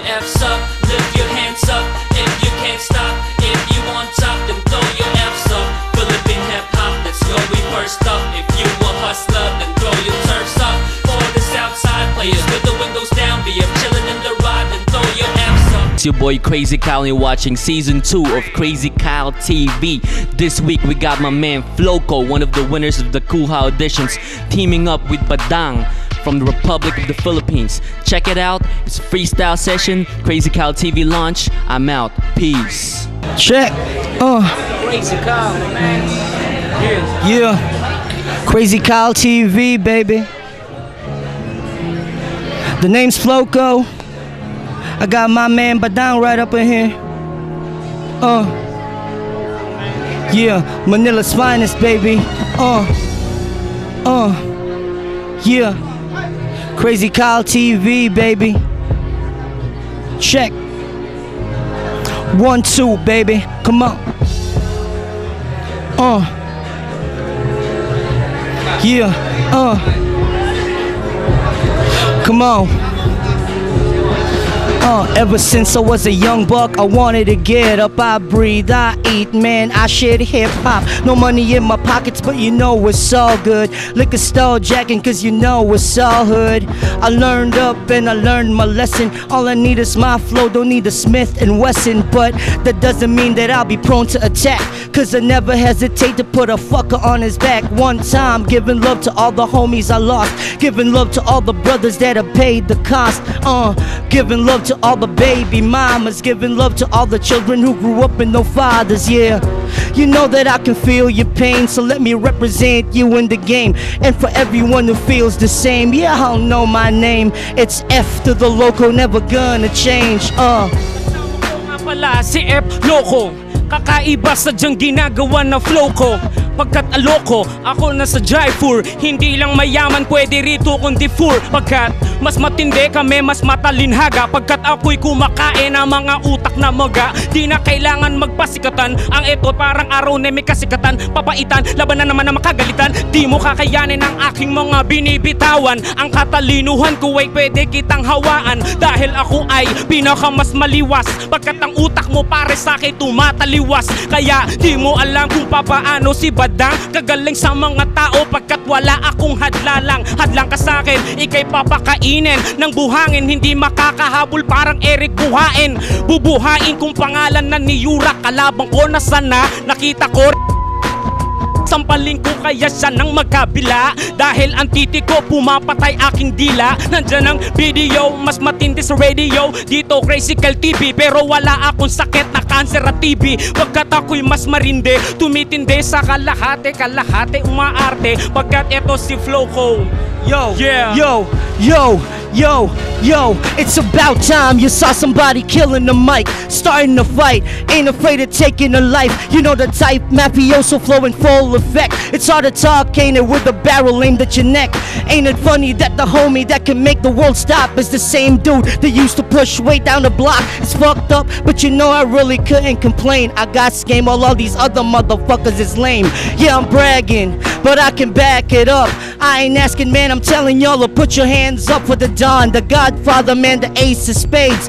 your F's up, lift your hands up. If you can't stop, if you on top, then throw your F's up. Philippine hip hop, let's go, we first up. If you a hustler, then throw your turfs up. For the Southside players with the windows down, be up chillin' in the ride, then throw your F's up. It's your boy Crazy Kyle, and you're watching season 2 of Crazy Kyle TV. This week we got my man Floco, one of the winners of the Kuha auditions, teaming up with Badang from the Republic of the Philippines. Check it out, it's a freestyle session. Crazy Kyle TV launch. I'm out. Peace. Check. Crazy Kyle, man. Yeah. Crazy Kyle TV, baby. The name's Floco. I got my man Badang right up in here. Yeah, Manila's finest, baby. Yeah. Crazy Kyle TV, baby. Check. 1, 2, baby. Come on. Yeah. Come on. Ever since I was a young buck, I wanted to get up. I breathe, I eat, man, I shit hip-hop. No money in my pockets, but you know it's all good. Liquor store jacking, cause you know it's all hood. I learned up and I learned my lesson. All I need is my flow, don't need a Smith & Wesson. But that doesn't mean that I'll be prone to attack, cause I never hesitate to put a fucker on his back. One time, giving love to all the homies I lost, giving love to all the brothers that have paid the cost. Giving love to all the baby mamas, giving love to all the children who grew up with no fathers, yeah. You know that I can feel your pain, so let me represent you in the game. And for everyone who feels the same, yeah, I don't know my name. It's F to the loco, never gonna change. Pala si F Loco, kakaiba sa dyang ginagawa na flow ko. Pagkat aloko, ako nasa Jaipur. Hindi lang mayaman pwede rito kundi fool. Pagkat mas matindi kami, mas matalinhaga. Pagkat ako'y kumakain ng mga utak na maga. Di na kailangan magpasikatan. Ang ito parang araw na may kasikatan. Papaitan, laban na naman na makagalitan. Di mo kakayanin ang aking mga binibitawan. Ang katalinuhan ko ay pwede kitang hawaan. Dahil ako ay pinaka mas maliwas. Pagkat ang utak mo pare sa'kin tumataliwas. Kaya di mo alam kung papaano si Badang kagaling sa mga tao. Pagkat wala akong hadlalang. Hadlang ka sa'kin, ikay papakainin ng buhangin. Hindi makakahabol parang Eric Buhain. Bubuhain kung pangalan na ni Yura. Kalabang ko na sana nakita ko. Sampaling ko kaya siya ng magkabila. Dahil ang titik ko pumapatay aking dila. Nandyan ang video, mas matindi sa radio. Dito Crazy Kyle TV, pero wala akong sakit na cancer at TB. Pagkat ako'y mas marindi, tumitindi sa kalahati. Kalahati umaarte, pagkat eto si Floco. Yo, yeah. Yo, it's about time you saw somebody killing the mic, starting a fight, ain't afraid of taking a life. You know the type, mafioso flow in full effect. It's hard to talk, ain't it, with a barrel aimed at your neck. Ain't it funny that the homie that can make the world stop is the same dude that used to push weight down the block? It's fucked up, but you know I really couldn't complain. I got game, all these other motherfuckers is lame. Yeah, I'm bragging, but I can back it up. I ain't asking, man, I'm telling y'all to put your hands up for the Don, the Godfather, man, the Ace of Spades.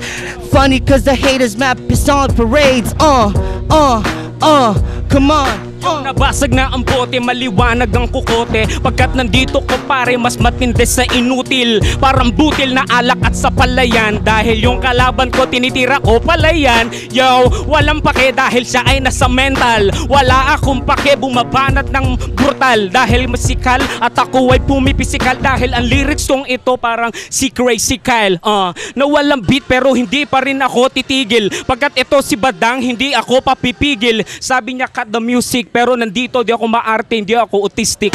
Funny cause the haters map is on parades. Come on. Nabasag na ang bote, maliwanag ang kukote. Pagkat nandito ko pare, mas matindi sa inutil. Parang butil na alak at sa palayan. Dahil yung kalaban ko tinitira ko palayan. Yo, walang pake dahil siya ay nasa mental. Wala akong pake, bumabanat ng brutal. Dahil masikal at ako ay pumipisikal. Dahil ang lyrics kong ito parang si Crazy Kyle. Na walang beat pero hindi pa rin ako titigil. Pagkat ito si Badang, hindi ako papipigil. Sabi niya cut the music, pero nandito di ako maarte, hindi ako autistic.